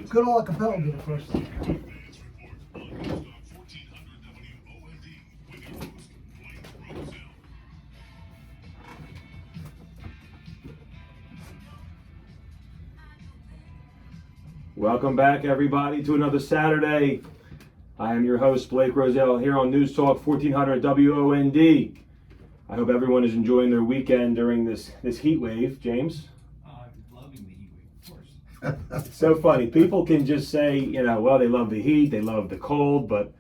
Good old acapella will be the first. Welcome back, everybody, to another Saturday. I am your host, Blake Roselle, here on News Talk 1400 WOND. I hope everyone is enjoying their weekend during this heat wave. James? I'm loving the heat wave, of course. So funny. People can just say, well, they love the heat, they love the cold, but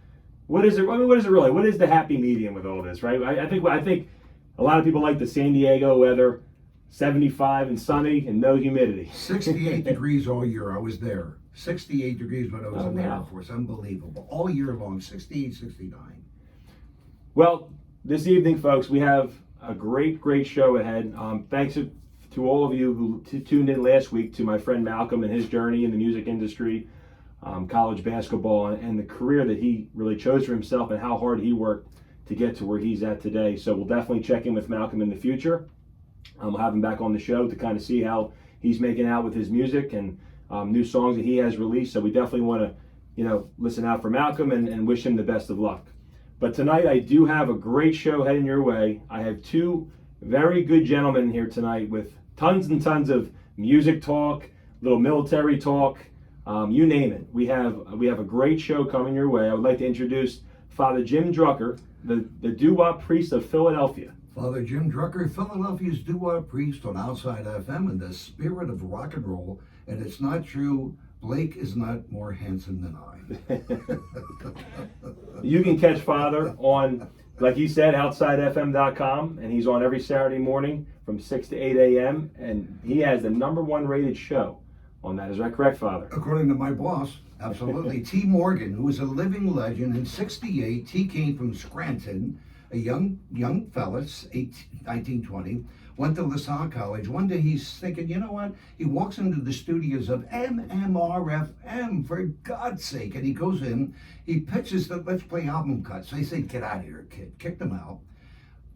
what is it? I mean, what is it really? What is the happy medium with all this, right? I think a lot of people like the San Diego weather, 75 and sunny and no humidity. 68 degrees all year. I was there. 68 degrees when I was in the wow. Air Force. Unbelievable. All year long, 68, 69. Well, this evening, folks, we have a great show ahead. Thanks to all of you who tuned in last week to my friend Malcolm and his journey in the music industry, college basketball, and the career that he really chose for himself and how hard he worked to get to where he's at today. So we'll definitely check in with Malcolm in the future. We'll have him back on the show to kind of see how he's making out with his music and new songs that he has released. So we definitely want to, listen out for Malcolm and wish him the best of luck. But tonight I do have a great show heading your way. I have two very good gentlemen here tonight with tons and tons of music talk, little military talk, you name it. We have a great show coming your way. I would like to introduce Father Jim Drucker, the Doo-Wop priest of Philadelphia. Father Jim Drucker, Philadelphia's Doo-Wop priest on Outside FM in the spirit of rock and roll. And it's not true, Blake is not more handsome than I. You can catch Father on, like he said, OutsideFM.com, and he's on every Saturday morning from 6 to 8 a.m. And he has the #1 rated show on that. Is that correct, Father? According to my boss, absolutely. T. Morgan, who is a living legend. In 68, T came from Scranton, a young fella, 1920, went to LaSalle College. One day he's thinking, you know what? He walks into the studios of MMRFM, for God's sake. And he goes in, he pitches the Let's Play album cuts. They say, get out of here, kid. Kicked him out.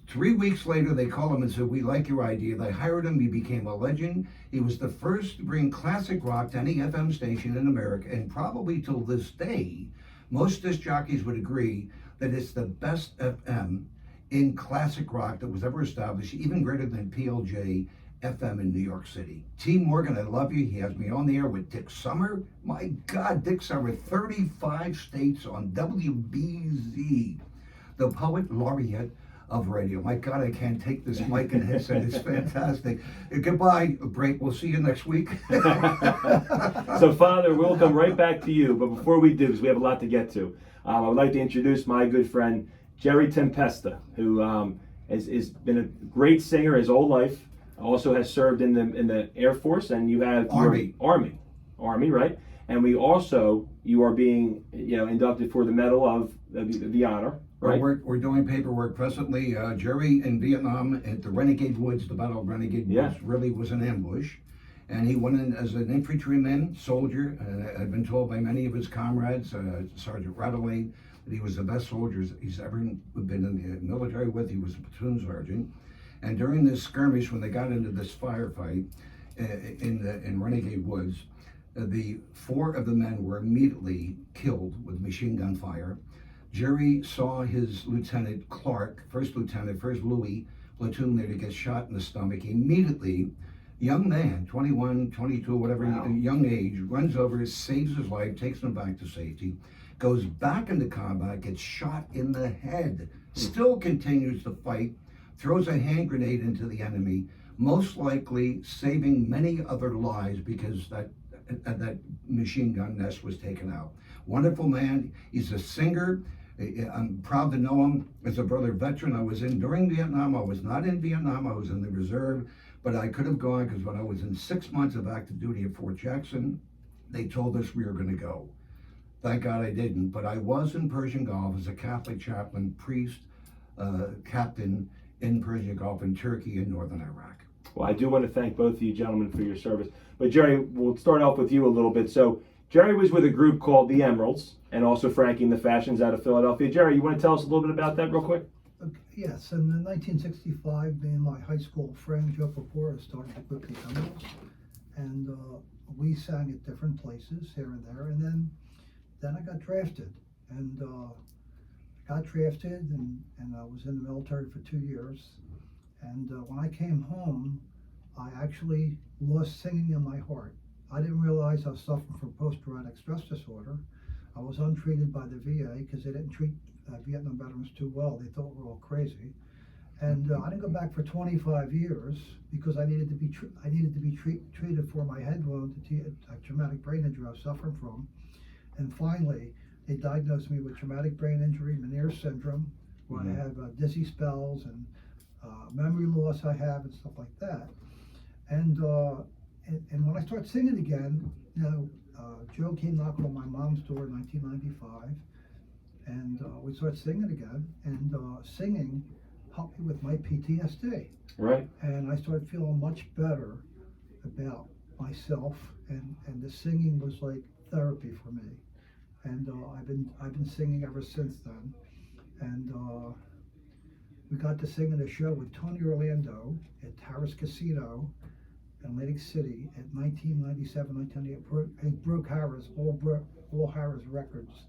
3 weeks later, they call him and said, we like your idea. They hired him. He became a legend. He was the first to bring classic rock to any FM station in America. And probably till this day, most disc jockeys would agree that it's the best FM in classic rock that was ever established, even greater than PLJ FM in New York City. T. Morgan, I love you. He has me on the air with Dick Summer. My God, Dick Summer, 35 states on WBZ, the poet laureate of radio. My God, I can't take this mic and headset. It's fantastic. Goodbye, Brake. We'll see you next week. So, Father, we'll come right back to you. But before we do, because we have a lot to get to, I would like to introduce my good friend, Jerry Tempesta, who has been a great singer his whole life. Also has served in the Air Force, and you have Army, right? And you are being inducted for the Medal of the Honor, right? We're doing paperwork presently. Jerry in Vietnam at the Renegade Woods, the Battle of Renegade Woods, really was an ambush. And he went in as an infantryman, soldier. I've been told by many of his comrades, Sergeant Radley, that he was the best soldier he's ever been in the military with. He was a platoon sergeant. And during this skirmish, when they got into this firefight in Renegade Woods, the 4 of the men were immediately killed with machine gun fire. Jerry saw his Lieutenant Clark, First Louis, platoon leader, get shot in the stomach. Immediately, young man, 21, 22, whatever, young age, runs over, saves his life, takes him back to safety, goes back into combat, gets shot in the head, still continues to fight, throws a hand grenade into the enemy, most likely saving many other lives because that machine gun nest was taken out. Wonderful man. He's a singer. I'm proud to know him as a brother veteran. I was in during Vietnam. I was not in Vietnam. I was in the reserve, but I could have gone because when I was in 6 months of active duty at Fort Jackson, they told us we were going to go. Thank God I didn't, but I was in Persian Gulf as a Catholic chaplain, priest, captain in Persian Gulf in Turkey and northern Iraq. Well, I do want to thank both of you gentlemen for your service. But Jerry, we'll start off with you a little bit. So Jerry was with a group called the Emeralds, and also Frankie and the Fashions out of Philadelphia. Jerry, you want to tell us a little bit about that real quick? Yes, in 1965, me and my high school friend Joe Purpura started the group The Emeralds. And we sang at different places here and there, and then I got drafted, and I was in the military for 2 years, and when I came home, I actually lost singing in my heart. I didn't realize I was suffering from post-traumatic stress disorder. I was untreated by the VA because they didn't treat Vietnam veterans too well. They thought we were all crazy. And I didn't go back for 25 years because I needed to be treated for my head wound, a traumatic brain injury I was suffering from. And finally, they diagnosed me with traumatic brain injury, Meniere's syndrome, where I have dizzy spells and memory loss I have and stuff like that. And when I started singing again, Joe came knocking on my mom's door in 1995, and we started singing again, and singing helped me with my PTSD. Right. And I started feeling much better about myself, and the singing was like therapy for me. And I've been singing ever since then. And we got to sing in a show with Tony Orlando at Harris Casino in Atlantic City at 1997, 1998. It broke Harris, all Harris records.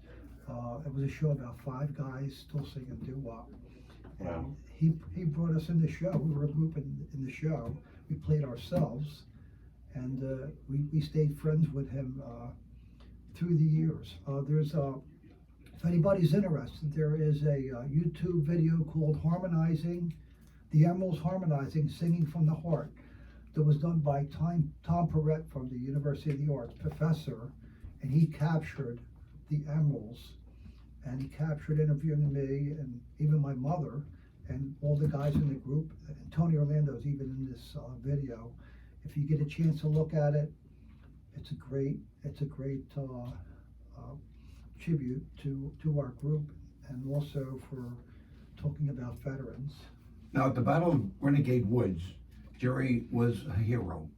It was a show about 5 guys still singing Doo-Wop. Wow. And he brought us in the show. We were a group in the show. We played ourselves, and we stayed friends with him through the years. If anybody's interested, there is a YouTube video called The Emeralds Harmonizing, Singing from the Heart, that was done by Tom Perrette from the University of the Arts, professor, and he captured the Emeralds, and he captured interviewing me and even my mother and all the guys in the group. And Tony Orlando's even in this video. If you get a chance to look at it, it's a great tribute to our group, and also for talking about veterans. Now, at the Battle of Renegade Woods, Jerry was a hero.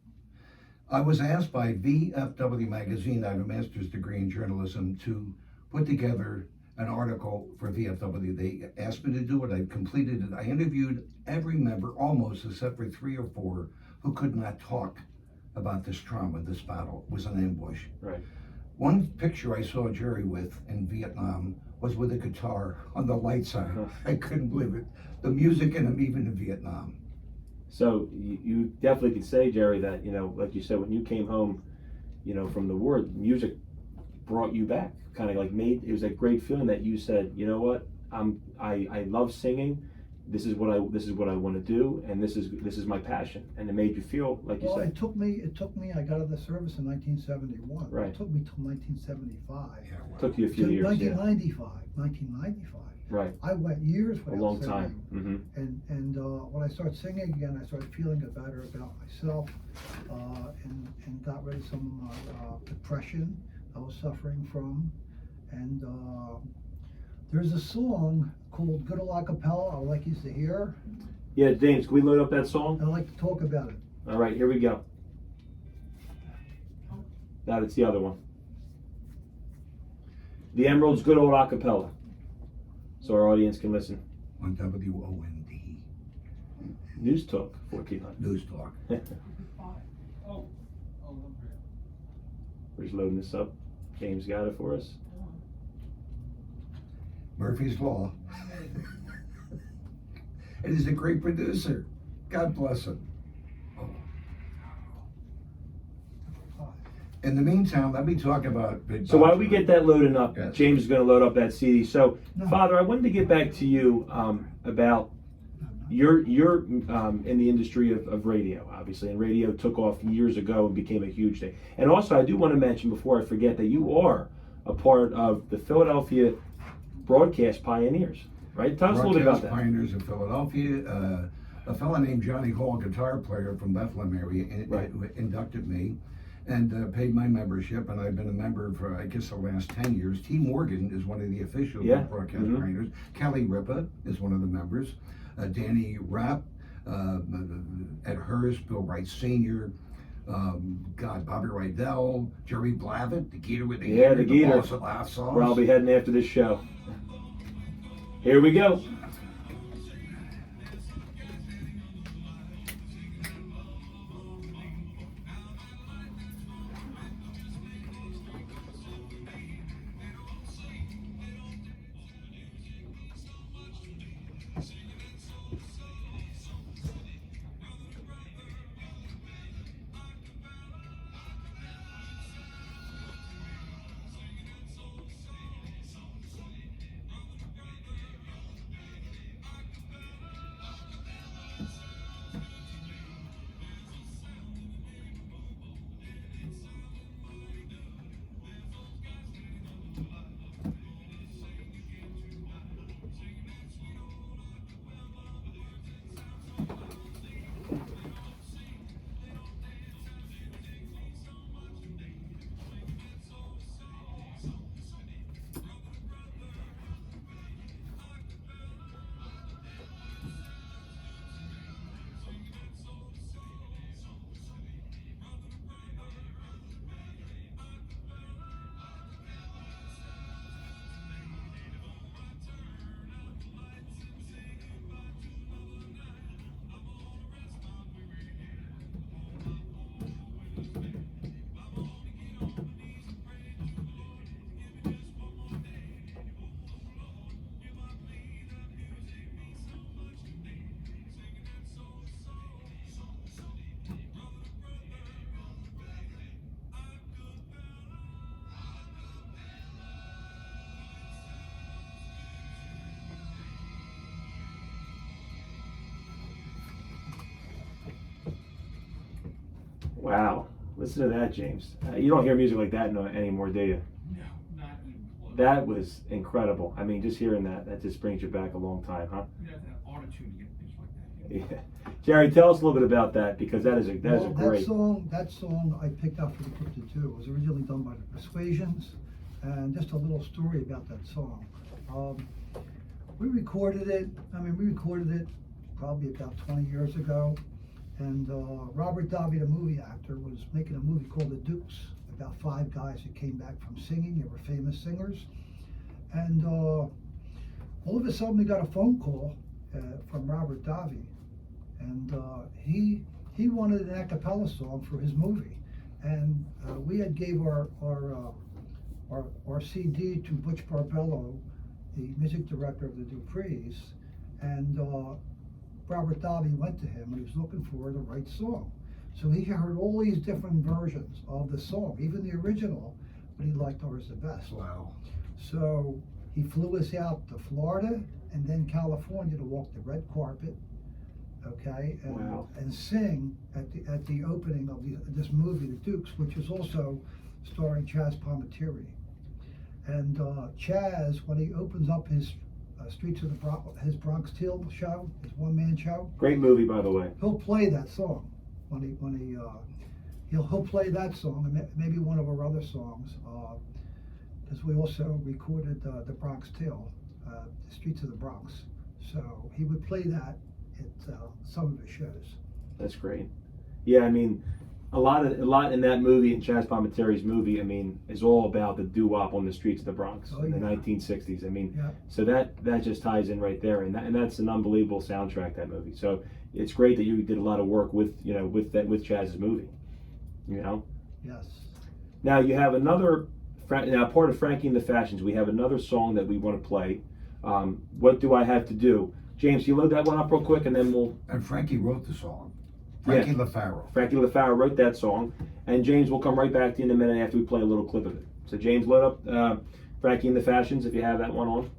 I was asked by VFW magazine, I have a master's degree in journalism, to put together an article for VFW. They asked me to do it. I completed it. I interviewed every member, almost, except for 3 or 4, who could not talk about this trauma, this battle. It was an ambush. Right. One picture I saw Jerry with in Vietnam was with a guitar on the light side. I couldn't believe it. The music in him, even in Vietnam. So you definitely could say, Jerry, that, like you said, when you came home, from the war, music brought you back. Kind of like it was a great feeling that you said, you know what, I love singing. This is what I want to do, and this is my passion. And it made you feel like you said. It took me. I got out of the service in 1971. Right. It took me till 1975. Yeah, well, Took you a few years. 1995. Right. I went years without A long singing. time. Mm-hmm. And when I started singing again, I started feeling better about myself, and got rid of some of my depression I was suffering from. And there's a song called Good Old Acapella I would like you to hear. Yeah, James, can we load up that song? I'd like to talk about it. All right, here we go. Now that's the other one. The Emeralds, Good Old Acapella. So our audience can listen. on WOND. News Talk 1400. News Talk. We're just loading this up. James got it for us. Murphy's Law. And he's a great producer. God bless him. Oh. In the meantime, let me talk about Big So Bob while we get that loaded up, Yes. James is going to load up that CD. So, No. Father, I wanted to get back to you about you're in the industry of radio, obviously, and radio took off years ago and became a huge thing. And also, I do want to mention before I forget that you are a part of the Philadelphia Broadcast Pioneers, right? Tell us a little bit about that. Pioneers of Philadelphia. A fellow named Johnny Hall, guitar player from Bethlehem area, Right. inducted me and paid my membership, and I've been a member for, I guess, the last 10 years. T. Morgan is one of the official Yeah. Broadcast Mhm. Pioneers. Kelly Ripa is one of the members. Danny Rapp, Ed Hurst, Bill Wright Sr., Bobby Rydell, Jerry Blavitt, the Geeter with the Yeah, the Geeter. boss of Laugh Sauce. Where I'll be heading after this show. Here we go. Wow. Listen to that, James. You don't hear music like that anymore, do you? No, not even close. That was incredible. I mean, just hearing that just brings you back a long time, huh? You have that auto-tune to get things like that. Yeah. Jerry, tell us a little bit about that, because that is a Well, great. That song I picked out for the Cryptid too. It was originally done by the Persuasions, and just a little story about that song. We recorded it. We recorded it probably about 20 years ago, and Robert Davi, the movie actor, was making a movie called The Dukes about 5 guys that came back from singing. They were famous singers, and all of a sudden we got a phone call from Robert Davi, and he wanted an a cappella song for his movie, and we had gave our CD to Butch Barbello, the music director of the Duprees, and Robert Davi went to him and he was looking for the right song. So he heard all these different versions of the song, even the original, but he liked ours the best. Wow. So he flew us out to Florida and then California to walk the red carpet, okay, and, Wow. and sing at the opening of this movie, The Dukes, which is also starring Chaz Palminteri. And Chaz, when he opens up his Streets of the his Bronx Tale show, his one-man show, Great movie, by the way. he'll play that song he'll play that song and maybe one of our other songs, because we also recorded the Bronx Tale, the Streets of the Bronx. So he would play that at some of his shows. That's great. Yeah, I mean, a lot in that movie, in Chaz Palminteri's movie, I mean, is all about the doo-wop on the streets of the Bronx in the 1960s. I mean, Yeah. so that just ties in right there, and that's an unbelievable soundtrack, that movie. So it's great that you did a lot of work with Chaz's movie. You know. Yes. Now you have another. Now, part of Frankie and the Fashions, we have another song that we want to play. What do I have to do? James, you load that one up real quick, and then we'll. And Frankie wrote the song. Frankie LaFaro. Frankie LaFaro wrote that song, and James will come right back to you in a minute after we play a little clip of it. So James, load up Frankie and the Fashions if you have that one on.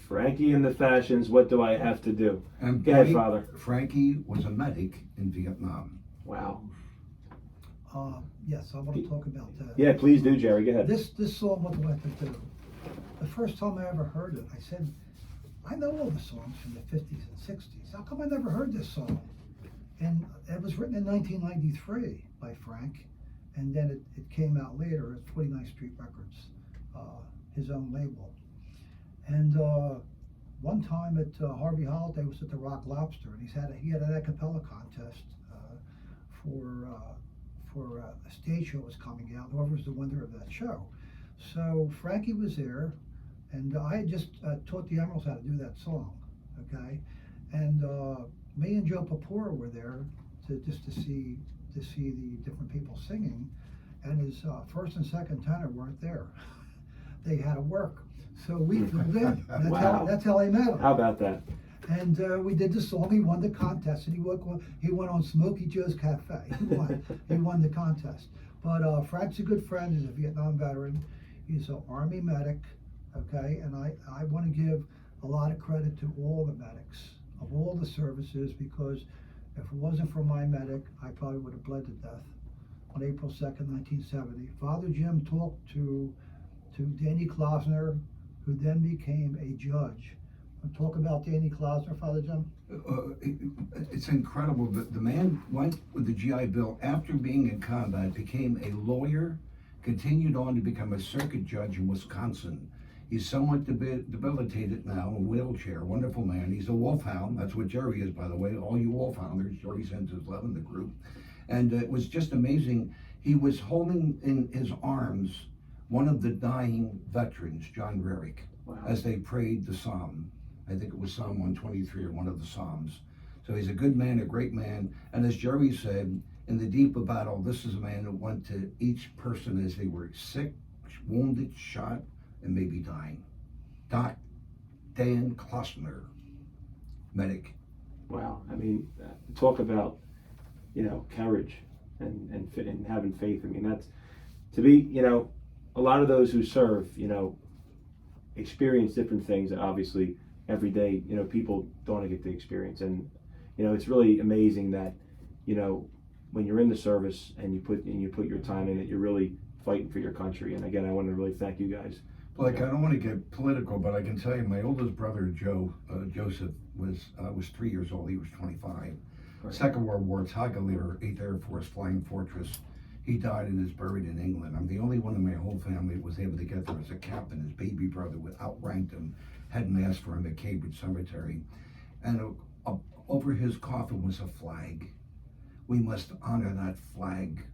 Frankie and the Fashions, what do I have to do? And Go ahead, Father. Frankie was a medic in Vietnam. Wow. Yes, I want to talk about that. Yeah, please do, Jerry. Go ahead. This song, what do I have to do? The first time I ever heard it, I said, I know all the songs from the 50s and 60s. How come I never heard this song? And it was written in 1993 by Frank, and then it came out later at 49th Street Records, his own label. And one time at Harvey Holiday was at the Rock Lobster, and he had an a cappella contest for a stage show was coming out. Whoever was the winner of that show. So Frankie was there, and I had just taught the Emeralds how to do that song, okay? And me and Joe Papora were there to see the different people singing, and his first and second tenor weren't there. They had to work, so we filled in. Wow. That's how I met him. How about that? And we did the song. He won the contest, and he went on Smokey Joe's Cafe. He won the contest. But Frank's a good friend. He's a Vietnam veteran. He's an Army medic, okay? And I want to give a lot of credit to all the medics of all the services, because if it wasn't for my medic, I probably would have bled to death on April 2nd, 1970. Father Jim talked to Danny Klausner, who then became a judge. Talk about Danny Klausner, Father Jim. It's incredible that the man went with the GI Bill after being in combat, became a lawyer, continued on to become a circuit judge in Wisconsin. He's somewhat debilitated now, in a wheelchair. Wonderful man. He's a wolfhound. That's what Jerry is, by the way. All you wolfhounders, Jerry sends his love in the group. And it was just amazing. He was holding in his arms one of the dying veterans, John Rarick, Wow. as they prayed the psalm. I think it was Psalm 123 or one of the Psalms. So he's a good man, a great man. And as Jerry said, in the deep of battle, this is a man who went to each person as they were sick, wounded, shot, and maybe dying. Doc Dan Klausner, medic. Wow. I mean, talk about, courage and having faith. I mean, that's to be, a lot of those who serve, experience different things that obviously every day, people don't get to experience. And, it's really amazing that, when you're in the service and you put your time in it, you're really fighting for your country. And again, I want to really thank you guys. Like, I don't want to get political, but I can tell you my oldest brother, Joseph, was 3 years old. He was 25. Right. Second World War, Tiger leader, 8th Air Force, Flying Fortress. He died and is buried in England. I'm the only one in my whole family that was able to get there as a captain. His baby brother outranked him, had mass for him at Cambridge Cemetery. And over his coffin was a flag. We must honor that flag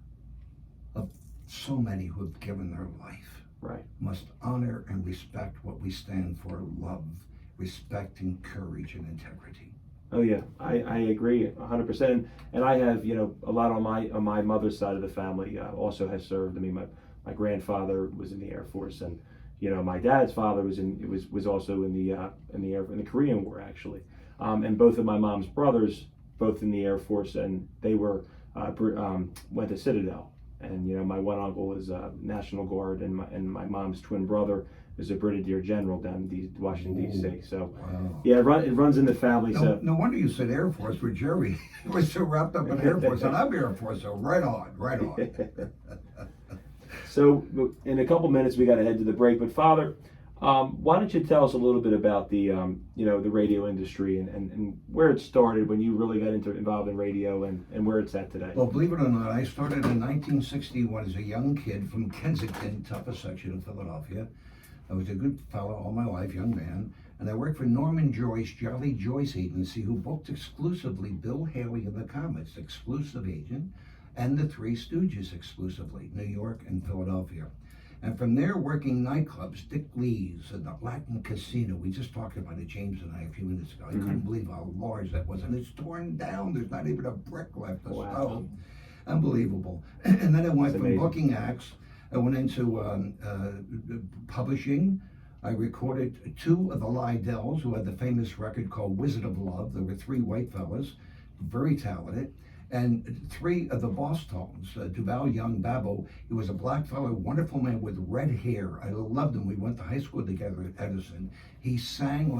of so many who have given their life. Right. Must honor and respect what we stand for: love, respect, and courage and integrity. Oh yeah, I agree 100%. And I have, a lot on my mother's side of the family also has served. I mean, my grandfather was in the Air Force, and my dad's father was also in the Korean War actually. And both of my mom's brothers, both in the Air Force, and they were went to Citadel. And my one uncle is National Guard, and my mom's twin brother is a Brigadier General down in Washington D.C. So, wow. Yeah, it runs in the family. So No wonder you said Air Force with Jerry. He was so wrapped up in Air Force, and I'm Air Force, so right on. So in a couple minutes we got to head to the break. But Father, why don't you tell us a little bit about the the radio industry and where it started when you really got involved in radio and where it's at today? Well, believe it or not, I started in 1961 as a young kid from Kensington, toughest section of Philadelphia. I was a good fellow all my life, young man, and I worked for Norman Joyce, Jolly Joyce Agency, who booked exclusively Bill Haley and the Comets, exclusive agent, and the Three Stooges exclusively, New York and Philadelphia. And from there, working nightclubs, Dick Lee's and the Latin Casino. We just talked about it, James and I, a few minutes ago. I couldn't believe how large that was. And it's torn down. There's not even a brick left, a stove. Unbelievable. And then I went from booking acts. I went into publishing. I recorded two of the Lydells, who had the famous record called Wizard of Love. There were three white fellas, very talented. And three of the boss tones, Duval Young Babbo, he was a black fellow, wonderful man with red hair. I loved him. We went to high school together at Edison. He sang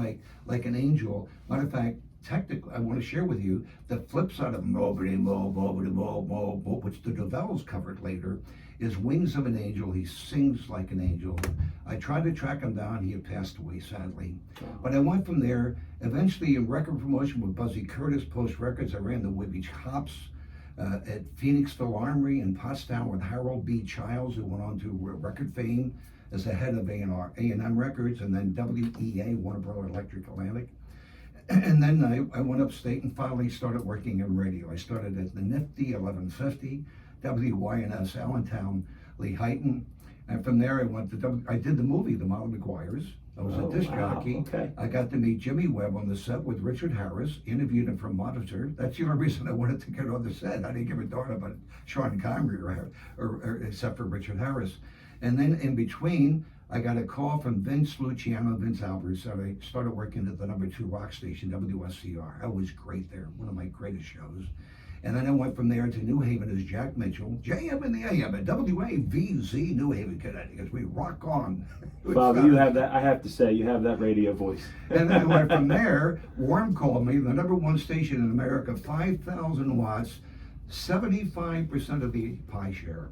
like an angel. Matter of fact, technically, I want to share with you the flip side of Mobity Mo, Mobity Mo, Mo, Mo, which the Duvals covered later, is Wings of an Angel. He sings like an angel. I tried to track him down. He had passed away, sadly. But I went from there, eventually in record promotion with Buzzy Curtis, Post Records. I ran the Whitby Hops at Phoenixville Armory in Pottstown with Harold B. Childs, who went on to record fame as the head of A&M Records, and then WEA, Warner Bros. Electric Atlantic. And then I went upstate and finally started working in radio. I started at the nifty 1150, WYNS Allentown, Lehighton. And from there I went to I did the movie, The Molly McGuires. I was a disc jockey. Okay. I got to meet Jimmy Webb on the set with Richard Harris, interviewed him from Monitor. That's the only reason I wanted to get on the set. I didn't give a darn about Sean Connery or except for Richard Harris. And then in between, I got a call from Vince Luciano and Vince Alvarez. So I started working at the #2 rock station, WSCR. I was great there, one of my greatest shows. And then I went from there to New Haven as Jack Mitchell, JM in the AM at WAVZ, New Haven, Connecticut. We rock on. Father, you have that. I have to say, you have that radio voice. And then I went from there. Warren called me, the #1 station in America, 5,000 watts, 75% of the pie share.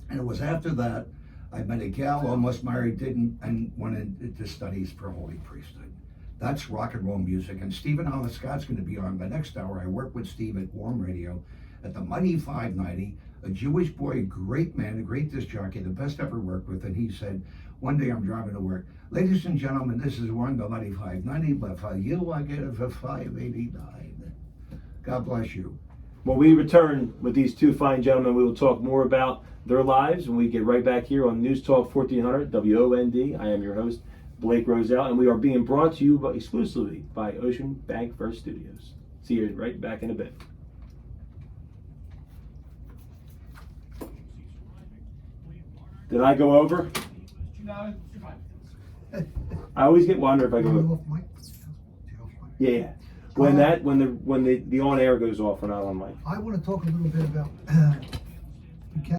And it was after that I met a gal, almost married, and went into studies for Holy Priesthood. That's rock and roll music. And Stephen Hollis Scott's going to be on the next hour. I work with Steve at Warm Radio at the Mighty 590. A Jewish boy, a great man, a great disc jockey, the best ever worked with. And he said, one day I'm driving to work. Ladies and gentlemen, this is Warm, the Mighty 590, but for you, I get it for 589. God bless you. When we return with these two fine gentlemen, we will talk more about their lives when we get right back here on News Talk 1400 WOND. I am your host, Blake Roselle, and we are being brought to you exclusively by Ocean Bank First Studios. See you right back in a bit. Did I go over? No, you're fine. I always get wonder if I go Are you over. off mic? Yeah. When the on air goes off when I'm on mic. I want to talk a little bit about